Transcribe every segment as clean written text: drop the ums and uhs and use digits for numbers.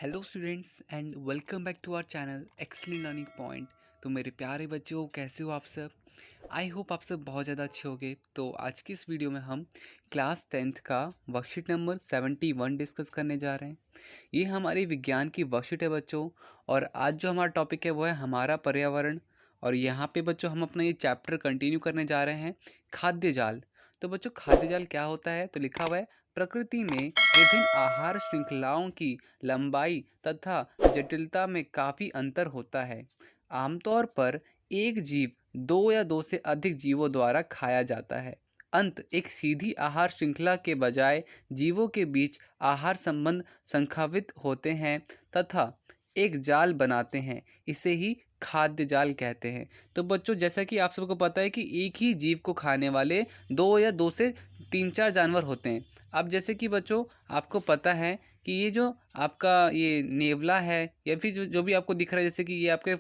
Hello students and welcome back to our channel excellent learning point. तो मेरे प्यारे बच्चों, कैसे हो आप सब? आई होप आप सब बहुत ज़्यादा अच्छे होंगे। तो आज की इस वीडियो में हम क्लास 10th का वर्कशीट नंबर 71 डिस्कस करने जा रहे हैं। ये हमारी विज्ञान की वर्कशीट है बच्चों। और आज जो हमारा टॉपिक है वो है हमारा पर्यावरण। और यहाँ पे बच्चों हम अपना ये चैप्टर कंटिन्यू करने जा रहे हैं, खाद्य जाल। तो बच्चों, खाद्य जाल क्या होता है? तो लिखा हुआ है, प्रकृति में विभिन्न आहार श्रृंखलाओं की लंबाई तथा जटिलता में काफ़ी अंतर होता है। आमतौर पर एक जीव दो या दो से अधिक जीवों द्वारा खाया जाता है। अंत एक सीधी आहार श्रृंखला के बजाय जीवों के बीच आहार संबंध संभावित होते हैं तथा एक जाल बनाते हैं। इसे ही खाद्य जाल कहते हैं। तो बच्चों, जैसा कि आप सबको पता है कि एक ही जीव को खाने वाले दो या दो से तीन चार जानवर होते हैं। अब जैसे कि बच्चों, आपको पता है कि ये जो आपका ये नेवला है या फिर जो जो भी आपको दिख रहा है, जैसे कि ये आपके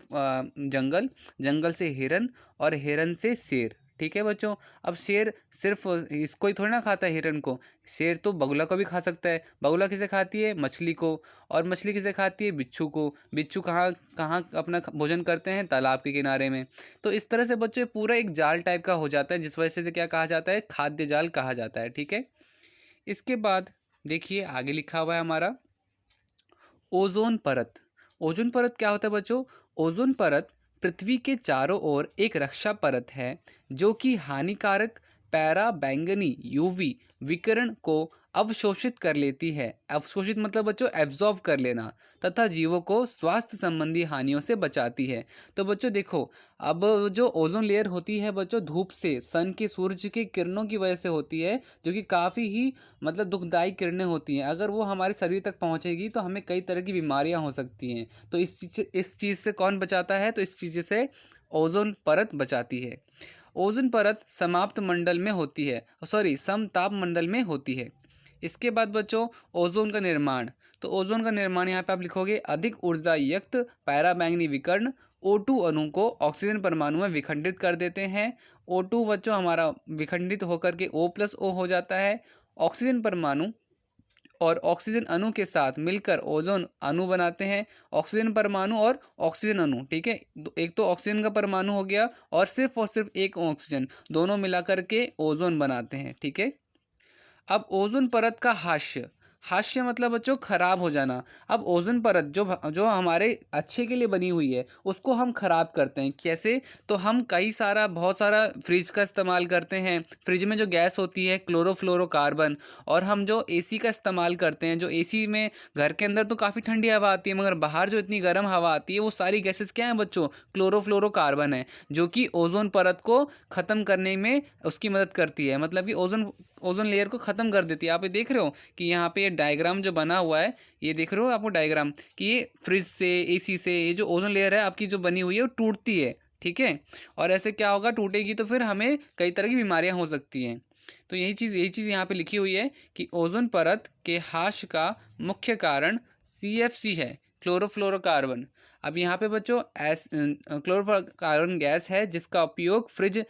जंगल जंगल से हिरन और हिरन से शेर। ठीक है बच्चों। अब शेर सिर्फ इसको ही थोड़ी ना खाता है, हिरन को। शेर तो बगुला को भी खा सकता है। बगुला किसे खाती है? मछली को। और मछली किसे खाती है? बिच्छू को। बिच्छू कहाँ कहाँ अपना भोजन करते हैं? तालाब के किनारे में। तो इस तरह से बच्चों पूरा एक जाल टाइप का हो जाता है, जिस वजह से क्या कहा जाता है? खाद्य जाल कहा जाता है। ठीक है। इसके बाद देखिए आगे लिखा हुआ है हमारा ओजोन परत। ओजोन परत क्या होता है बच्चों? ओजोन परत पृथ्वी के चारों ओर एक रक्षा परत है जो कि हानिकारक पैरा बैंगनी यूवी विकिरण को अवशोषित कर लेती है। अवशोषित मतलब बच्चों एब्जॉर्ब कर लेना, तथा जीवों को स्वास्थ्य संबंधी हानियों से बचाती है। तो बच्चों देखो, अब जो ओजोन लेयर होती है बच्चों, धूप से, सन के, सूरज की किरणों की वजह से होती है, जो कि काफ़ी ही मतलब दुखदाई किरणें होती हैं। अगर वो हमारे शरीर तक पहुंचेगी तो हमें कई तरह की बीमारियां हो सकती हैं। तो इस चीज़ से कौन बचाता है? तो इस चीज़ से ओजोन परत बचाती है। ओजोन परत समाप्त मंडल में होती है, सॉरी समताप मंडल में होती है। इसके बाद बच्चों, ओजोन का निर्माण। तो ओजोन का निर्माण यहाँ पे आप लिखोगे, अधिक ऊर्जा युक्त पैराबैंगनी विकर्ण O2 अणु को ऑक्सीजन परमाणु में विखंडित कर देते हैं। O2 बच्चों हमारा विखंडित होकर के O+O हो जाता है। ऑक्सीजन परमाणु और ऑक्सीजन अणु के साथ मिलकर ओजोन अणु बनाते हैं। ऑक्सीजन परमाणु और ऑक्सीजन अणु, ठीक है। एक तो ऑक्सीजन का परमाणु हो गया और सिर्फ एक ऑक्सीजन, दोनों मिलाकर के ओजोन बनाते हैं। ठीक है। अब ओजोन परत का हास्य। हास्य मतलब बच्चों खराब हो जाना। अब ओजोन परत जो जो हमारे अच्छे के लिए बनी हुई है, उसको हम खराब करते हैं। कैसे? तो हम बहुत सारा फ्रिज का इस्तेमाल करते हैं। फ्रिज में जो गैस होती है क्लोरोफ्लोरोकार्बन, और हम जो एसी का इस्तेमाल करते हैं, जो एसी में घर के अंदर तो काफ़ी ठंडी हवा आती है, मगर बाहर जो इतनी गर्म हवा आती है, वो सारी गैसेस क्या हैं बच्चों? क्लोरोफ्लोरोकार्बन है, जो कि ओजोन परत को ख़त्म करने में उसकी मदद करती है। मतलब कि ओजोन ओजोन लेयर को ख़त्म कर देती है। आप ये देख रहे हो कि यहाँ पे ये डायग्राम जो बना हुआ है, ये देख रहे हो आपको डायग्राम, कि ये फ्रिज से, एसी से, ये जो ओजोन लेयर है आपकी जो बनी हुई है वो टूटती है। ठीक है। और ऐसे क्या होगा? टूटेगी तो फिर हमें कई तरह की बीमारियां हो सकती हैं। तो यही चीज़ यहाँ पे लिखी हुई है कि ओजोन परत के ह्रास का मुख्य कारण CFC है, क्लोरोफ्लोरोकार्बन। अब यहाँ पे बच्चों क्लोरोफ्लोरोकार्बन गैस है, जिसका उपयोग फ्रिज,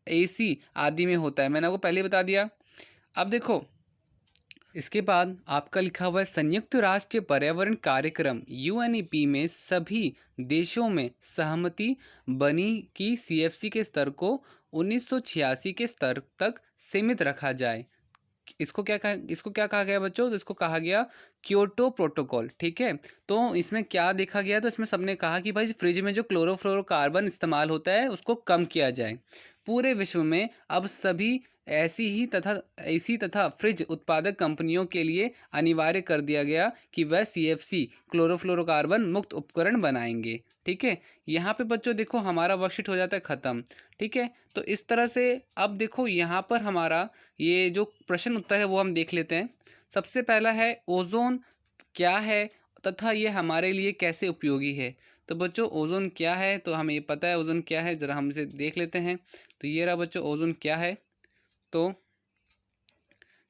AC आदि में होता है। मैंने आपको पहले बता दिया। अब देखो, इसके बाद आपका लिखा हुआ है, संयुक्त राष्ट्र पर्यावरण कार्यक्रम UNEP में सभी देशों में सहमति बनी कि CFC के स्तर को 1986 के स्तर तक सीमित रखा जाए। इसको क्या कहा गया बच्चों? तो इसको कहा गया क्योटो प्रोटोकॉल। ठीक है। तो इसमें क्या देखा गया? तो इसमें सबने कहा कि भाई फ्रिज में जो क्लोरोफ्लोरोकार्बन इस्तेमाल होता है उसको कम किया जाए। पूरे विश्व में अब सभी ऐसी तथा फ्रिज उत्पादक कंपनियों के लिए अनिवार्य कर दिया गया कि वह CFC क्लोरोफ्लोरोकार्बन मुक्त उपकरण बनाएंगे। ठीक है। यहाँ पे बच्चों देखो, हमारा वर्कशीट हो जाता है ख़त्म। ठीक है। तो इस तरह से अब देखो, यहाँ पर हमारा ये जो प्रश्न उत्तर है वो हम देख लेते हैं। सबसे पहला है, ओजोन क्या है तथा ये हमारे लिए कैसे उपयोगी है? तो बच्चों, ओजोन क्या है? तो हमें ये पता है ओजोन क्या है, ज़रा हम इसे देख लेते हैं। तो ये रहा बच्चों ओजोन क्या है। तो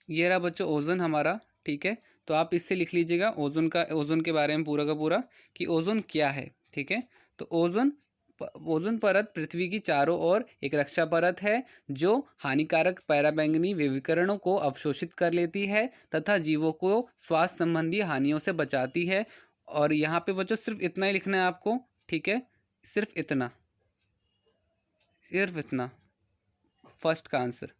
ये रहा बच्चों ओजोन हमारा। ठीक है। तो आप इससे लिख लीजिएगा ओजोन के बारे में पूरा का पूरा, कि ओजोन क्या है। ठीक है। तो ओजोन परत पृथ्वी की चारों ओर एक रक्षा परत है जो हानिकारक पराबैंगनी विकिरणों को अवशोषित कर लेती है तथा जीवों को स्वास्थ्य संबंधी हानियों से बचाती है। और यहाँ पे बच्चों सिर्फ इतना ही लिखना है आपको, ठीक है, सिर्फ इतना, फर्स्ट का आंसर,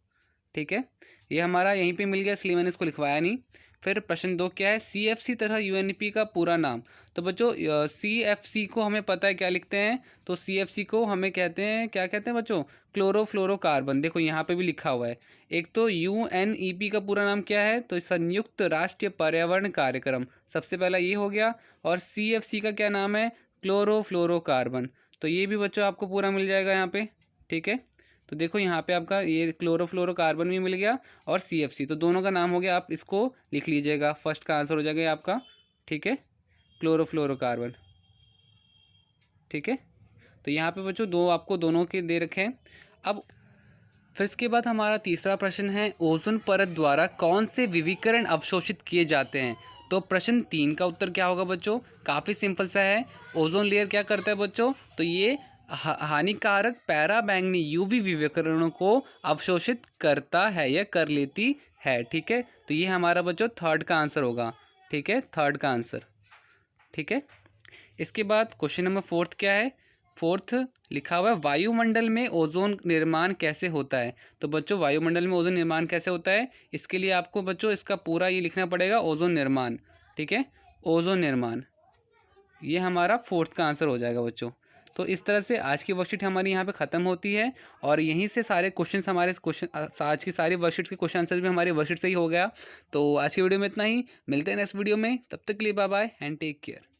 ठीक है। ये हमारा यहीं पे मिल गया, इसलिए मैंने इसको लिखवाया नहीं। फिर प्रश्न 2 क्या है, CFC तथा UNEP का पूरा नाम। तो बच्चों CFC को हमें पता है क्या लिखते हैं, तो CFC को हमें कहते हैं, क्या कहते हैं बच्चों, क्लोरोफ्लोरोकार्बन। देखो यहाँ पे भी लिखा हुआ है। एक तो UNEP का पूरा नाम क्या है, तो संयुक्त राष्ट्रीय पर्यावरण कार्यक्रम, सबसे पहला ये हो गया। और CFC का क्या नाम है, क्लोरोफ्लोरोकार्बन। तो ये भी बच्चों आपको पूरा मिल जाएगा यहाँ पे, ठीक है। तो देखो यहाँ पे आपका ये क्लोरोफ्लोरोकार्बन भी मिल गया और CFC, तो दोनों का नाम हो गया। आप इसको लिख लीजिएगा, फर्स्ट का आंसर हो जाएगा ये आपका, ठीक है, क्लोरोफ्लोरोकार्बन, ठीक है। तो यहाँ पे बच्चों दो आपको दोनों के दे रखे हैं। अब फिर इसके बाद हमारा तीसरा प्रश्न है, ओजोन परत द्वारा कौन से विविकरण अवशोषित किए जाते हैं। तो प्रश्न 3 का उत्तर क्या होगा बच्चों, काफ़ी सिंपल सा है। ओजोन लेयर क्या करता है बच्चों, तो ये हानिकारक पैराबैंगनी UV विकिरणों को अवशोषित करता है या कर लेती है, ठीक है। तो ये हमारा बच्चों थर्ड का आंसर होगा, ठीक है, थर्ड का आंसर, ठीक है। इसके बाद क्वेश्चन नंबर 4 क्या है, फोर्थ लिखा हुआ है, वायुमंडल में ओजोन निर्माण कैसे होता है। तो बच्चों वायुमंडल में ओजोन निर्माण कैसे होता है, इसके लिए आपको बच्चों इसका पूरा ये लिखना पड़ेगा, ओजोन निर्माण, ठीक है, ओजोन निर्माण, ये हमारा फोर्थ का आंसर हो जाएगा बच्चों। तो इस तरह से आज की वर्कशीट हमारी यहाँ पे ख़त्म होती है और यहीं से सारे क्वेश्चन हमारे आज की सारी वर्कशीट्स के क्वेश्चन आंसर भी हमारी वर्कशीट से ही हो गया। तो आज की वीडियो में इतना ही, मिलते हैं नेक्स्ट वीडियो में, तब तक के लिए bye bye and take care.